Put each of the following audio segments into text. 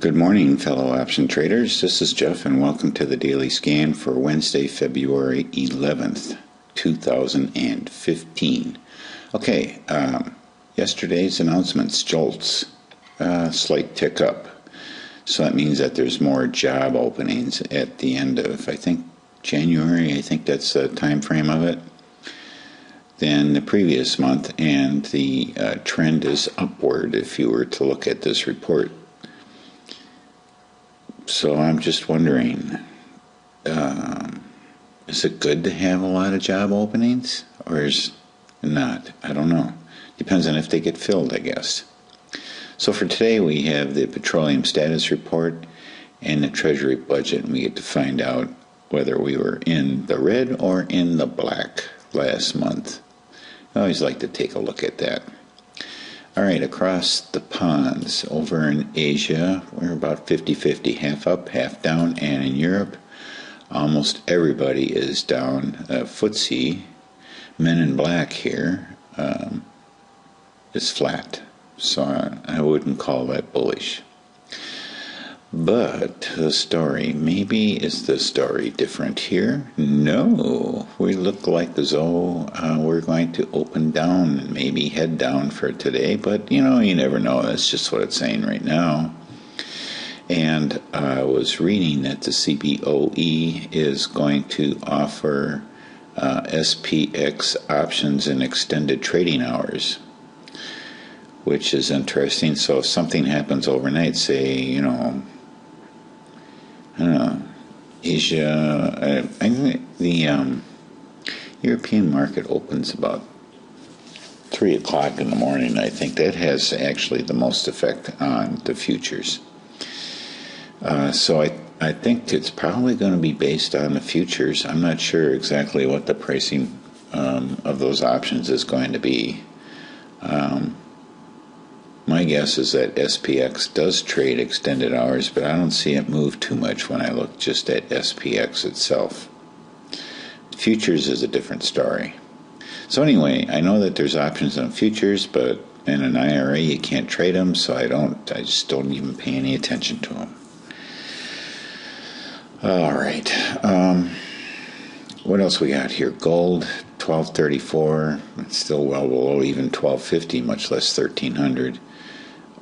Good morning, fellow option traders. This is Jeff, and welcome to the Daily Scan for Wednesday, February 11th, 2015. Okay, yesterday's announcements, JOLTS, slight tick up. So that means that there's more job openings at the end of, I think, January. I think that's the time frame of it, than the previous month, and the trend is upward if you were to look at this report. So I'm just wondering, is it good to have a lot of job openings, or is it not? I don't know. Depends on if they get filled, I guess. So for today we have the Petroleum status report and the Treasury budget, and we get to find out whether we were in the red or in the black last month. I always like to take a look at that. All right, across the ponds, over in Asia, we're about 50-50, half up, half down, and in Europe, almost everybody is down. FTSE, men in black here, is flat, so I wouldn't call that bullish. But the story, maybe is the story different here? No, we look like as though we're going to open down and maybe head down for today, but you never know. That's just what it's saying right now. And I was reading that the CBOE is going to offer SPX options in extended trading hours, which is interesting. So if something happens overnight, say, I don't know, Asia, I think the European market opens about 3 o'clock in the morning. I think that has actually the most effect on the futures. So I think it's probably going to be based on the futures. I'm not sure exactly what the pricing of those options is going to be. My guess is that SPX does trade extended hours, but I don't see it move too much when I look just at SPX itself. Futures is a different story. So anyway, I know that there's options on futures, but in an IRA you can't trade them, so I just don't even pay any attention to them. All right. What else we got here? Gold, 1234. It's still well below even 1250, much less 1300.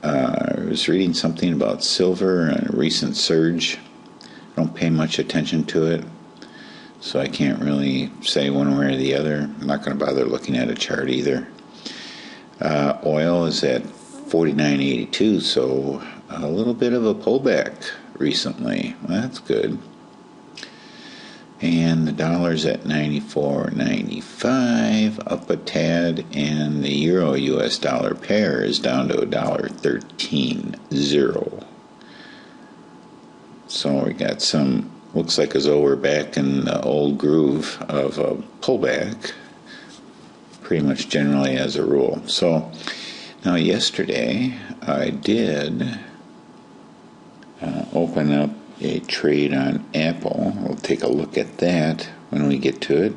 I was reading something about silver and a recent surge. I don't pay much attention to it, so I can't really say one way or the other. I'm not going to bother looking at a chart either. Oil is at 49.82, so a little bit of a pullback recently. Well, that's good. And the dollar's at 94.95, up a tad, and the euro-US dollar pair is down to $1.13.0. So we got some, looks like as though we're back in the old groove of a pullback, pretty much generally as a rule. So now yesterday I did open up a trade on Apple. We'll take a look at that when we get to it.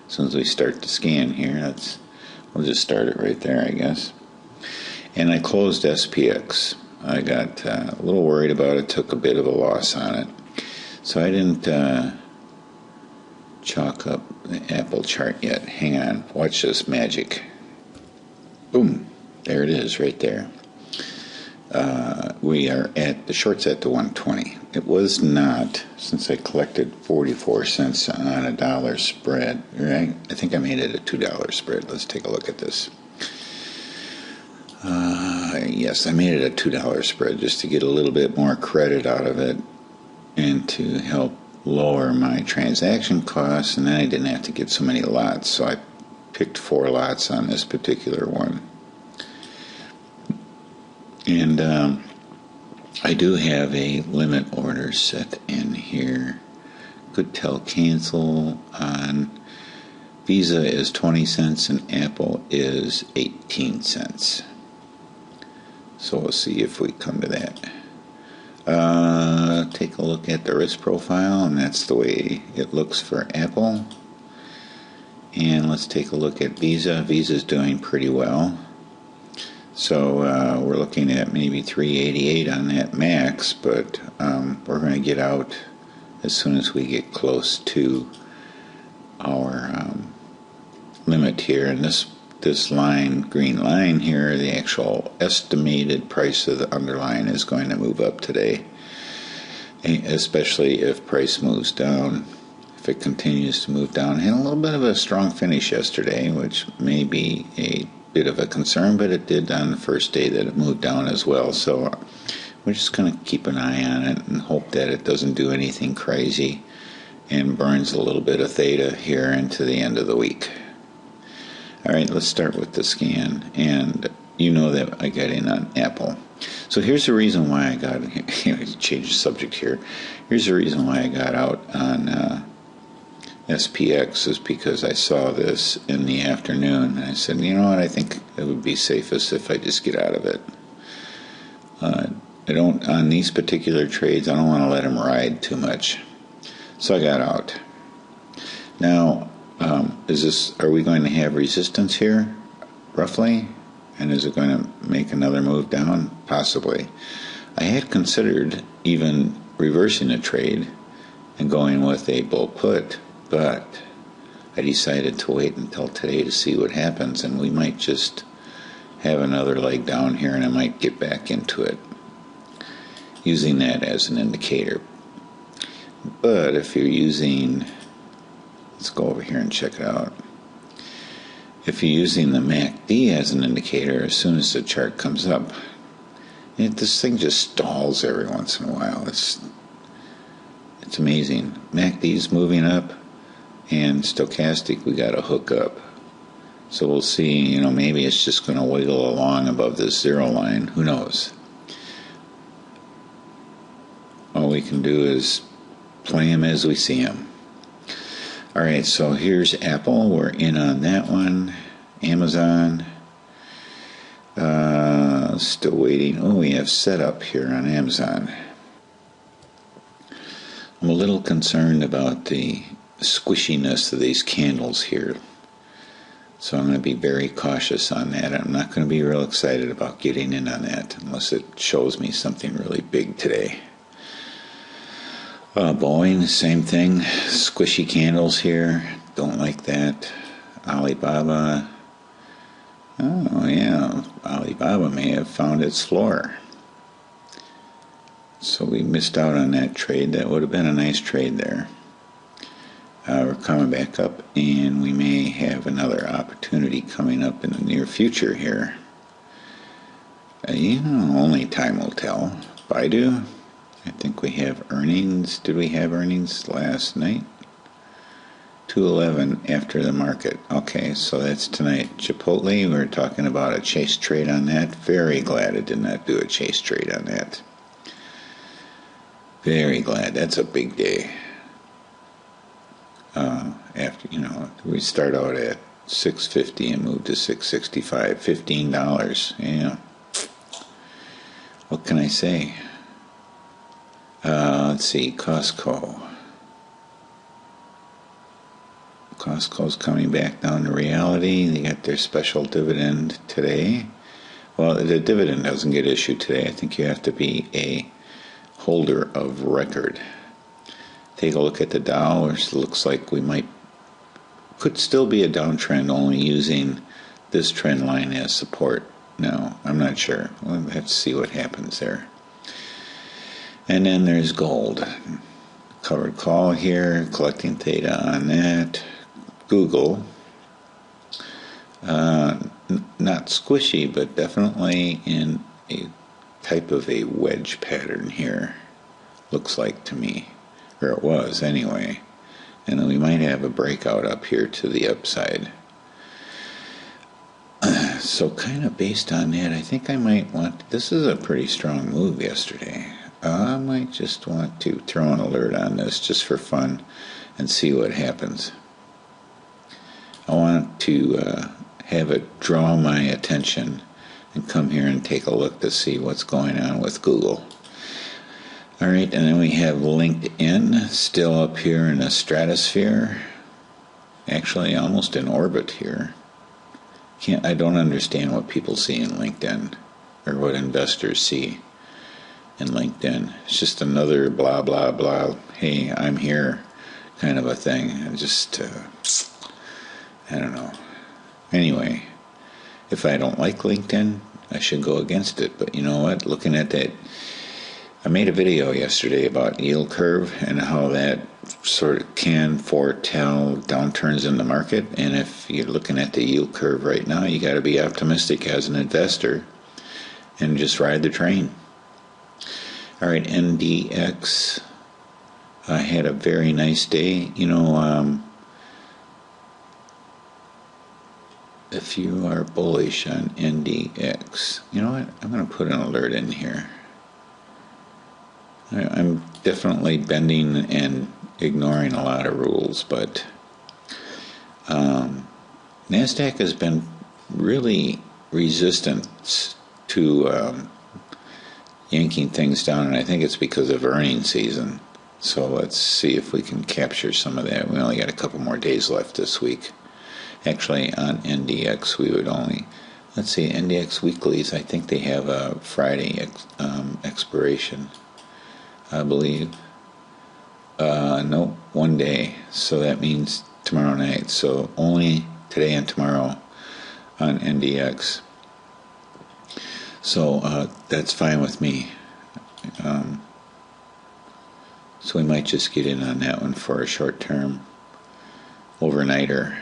As soon as we start the scan here, we'll just start it right there, I guess. And I closed SPX. I got a little worried about it, took a bit of a loss on it. So I didn't chalk up the Apple chart yet. Hang on, watch this magic. Boom, there it is right there. We are at the short's at the 120. It was not, since I collected 44 cents on a dollar spread, right? I think I made it a $2 spread. Let's take a look at this. Yes, I made it a $2 spread just to get a little bit more credit out of it and to help lower my transaction costs, and then I didn't have to get so many lots. So I picked 4 lots on this particular one. And I do have a limit order set in here. Could tell cancel on Visa is 20 cents and Apple is 18 cents. So we'll see if we come to that. Take a look at the risk profile, and that's the way it looks for Apple. And let's take a look at Visa. Visa's doing pretty well. So we're looking at maybe 388 on that max, but we're going to get out as soon as we get close to our limit here. And this line, green line here, the actual estimated price of the underlying is going to move up today, especially if price moves down. If it continues to move down, had a little bit of a strong finish yesterday, which may be a bit of a concern, but it did on the first day that it moved down as well. So we're just going to keep an eye on it and hope that it doesn't do anything crazy and burns a little bit of theta here into the end of the week. All right, let's start with the scan. And you know that I got in on Apple. So here's the reason why I got, change the subject here. Here's the reason why I got out on SPX is because I saw this in the afternoon. And I said, you know what, I think it would be safest if I just get out of it. I don't, on these particular trades, I don't want to let them ride too much. So I got out. Now, are we going to have resistance here, roughly? And is it going to make another move down? Possibly. I had considered even reversing a trade and going with a bull put, but I decided to wait until today to see what happens, and we might just have another leg down here, and I might get back into it, using that as an indicator. But if you're using, let's go over here and check it out. If you're using the MACD as an indicator, as soon as the chart comes up, this thing just stalls every once in a while. It's amazing. MACD's moving up, and stochastic, we got a hook up. So we'll see, maybe it's just going to wiggle along above this zero line. Who knows? All we can do is play them as we see them. All right, so here's Apple. We're in on that one. Amazon. Still waiting. Oh, we have setup here on Amazon. I'm a little concerned about the squishiness of these candles here. So I'm going to be very cautious on that. I'm not going to be real excited about getting in on that unless it shows me something really big today. Boeing, same thing. Squishy candles here. Don't like that. Alibaba. Oh, yeah. Alibaba may have found its floor. So we missed out on that trade. That would have been a nice trade there. We're coming back up, and we may have another opportunity coming up in the near future here. Only time will tell. Baidu. I think we have earnings. Did we have earnings last night? 2:11 after the market. Okay, so that's tonight. Chipotle, we were talking about a chase trade on that. Very glad I did not do a chase trade on that. Very glad. That's a big day. After, we start out at $6.50 and move to $6.65. $15. Yeah. What can I say? Let's see, Costco's coming back down to reality. They got their special dividend today. Well, the dividend doesn't get issued today. I think you have to be a holder of record. Take a look at the Dow, which looks like could still be a downtrend, only using this trend line as support. No, I'm not sure. We'll have to see what happens there. And then there's gold. Covered call here, collecting theta on that. Google. Not squishy, but definitely in a type of a wedge pattern here. Looks like to me. Or it was anyway. And then we might have a breakout up here to the upside. So kind of based on that, I think I might want, this is a pretty strong move yesterday. I might just want to throw an alert on this just for fun and see what happens. I want to have it draw my attention and come here and take a look to see what's going on with Google. All right, and then we have LinkedIn still up here in the stratosphere. Actually, almost in orbit here. I don't understand what people see in LinkedIn, or what investors see in LinkedIn. It's just another blah, blah, blah, hey, I'm here kind of a thing. And just, I don't know. Anyway, if I don't like LinkedIn, I should go against it. But you know what? Looking at that, I made a video yesterday about yield curve and how that sort of can foretell downturns in the market. And if you're looking at the yield curve right now, you got to be optimistic as an investor and just ride the train. All right, NDX had a very nice day. You know, if you are bullish on NDX, you know what? I'm going to put an alert in here. I'm definitely bending and ignoring a lot of rules, but NASDAQ has been really resistant to yanking things down, and I think it's because of earnings season. So let's see if we can capture some of that. We only got a couple more days left this week. Actually, on NDX, we would only, let's see, NDX weeklies, I think they have a Friday expiration, I believe. No, 1 day. So that means tomorrow night. So only today and tomorrow on NDX. So that's fine with me. So we might just get in on that one for a short-term overnighter.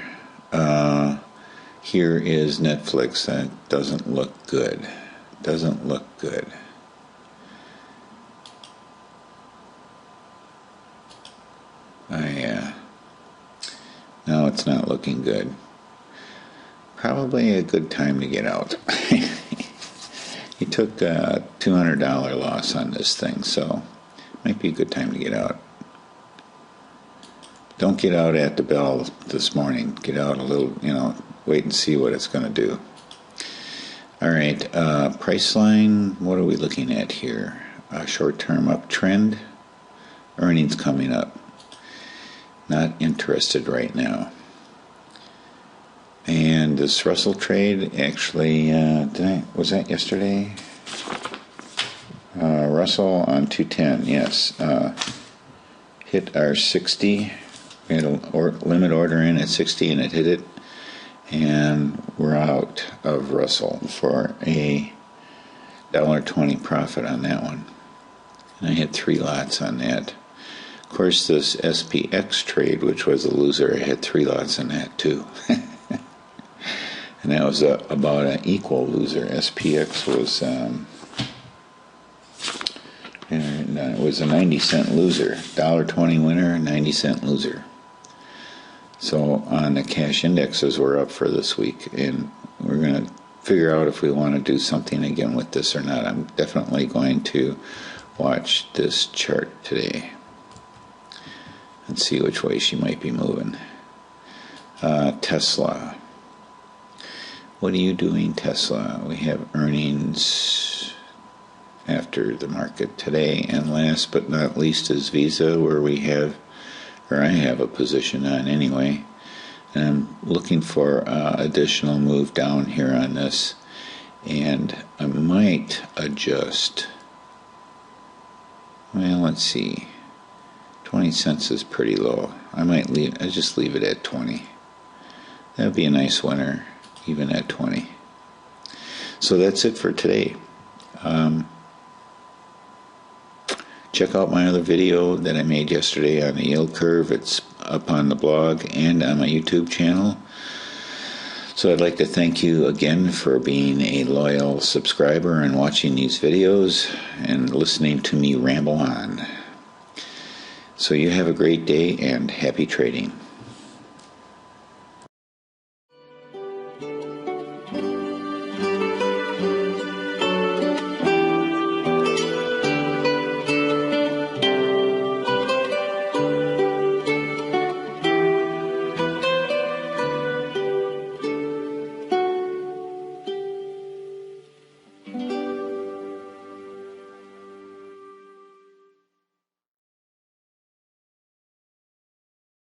Here is Netflix. That doesn't look good. Doesn't look good. No, it's not looking good. Probably a good time to get out. He took a $200 loss on this thing, so might be a good time to get out. Don't get out at the bell this morning. Get out a little, wait and see what it's going to do. All right, Priceline, what are we looking at here? Short-term uptrend, earnings coming up. Not interested right now. And this Russell trade, actually, was that yesterday? Russell on 210, yes. Hit our 60. We had a limit order in at 60 and it hit it. And we're out of Russell for a $1.20 profit on that one. And I had 3 lots on that. Of course, this SPX trade, which was a loser, I had 3 lots in that too. And that was about an equal loser. SPX was it was a 90-cent loser. $1.20 winner, 90-cent loser. So on the cash indexes, we're up for this week, and we're going to figure out if we want to do something again with this or not. I'm definitely going to watch this chart today and see which way she might be moving. Tesla. What are you doing, Tesla? We have earnings after the market today, and last but not least is Visa, where I have a position on anyway. And I'm looking for additional move down here on this, and I might adjust. Well, let's see. 20 cents is pretty low. I just leave it at 20. That would be a nice winner, even at 20. So that's it for today. Check out my other video that I made yesterday on the yield curve. It's up on the blog and on my YouTube channel. So I'd like to thank you again for being a loyal subscriber and watching these videos and listening to me ramble on. So you have a great day and happy trading.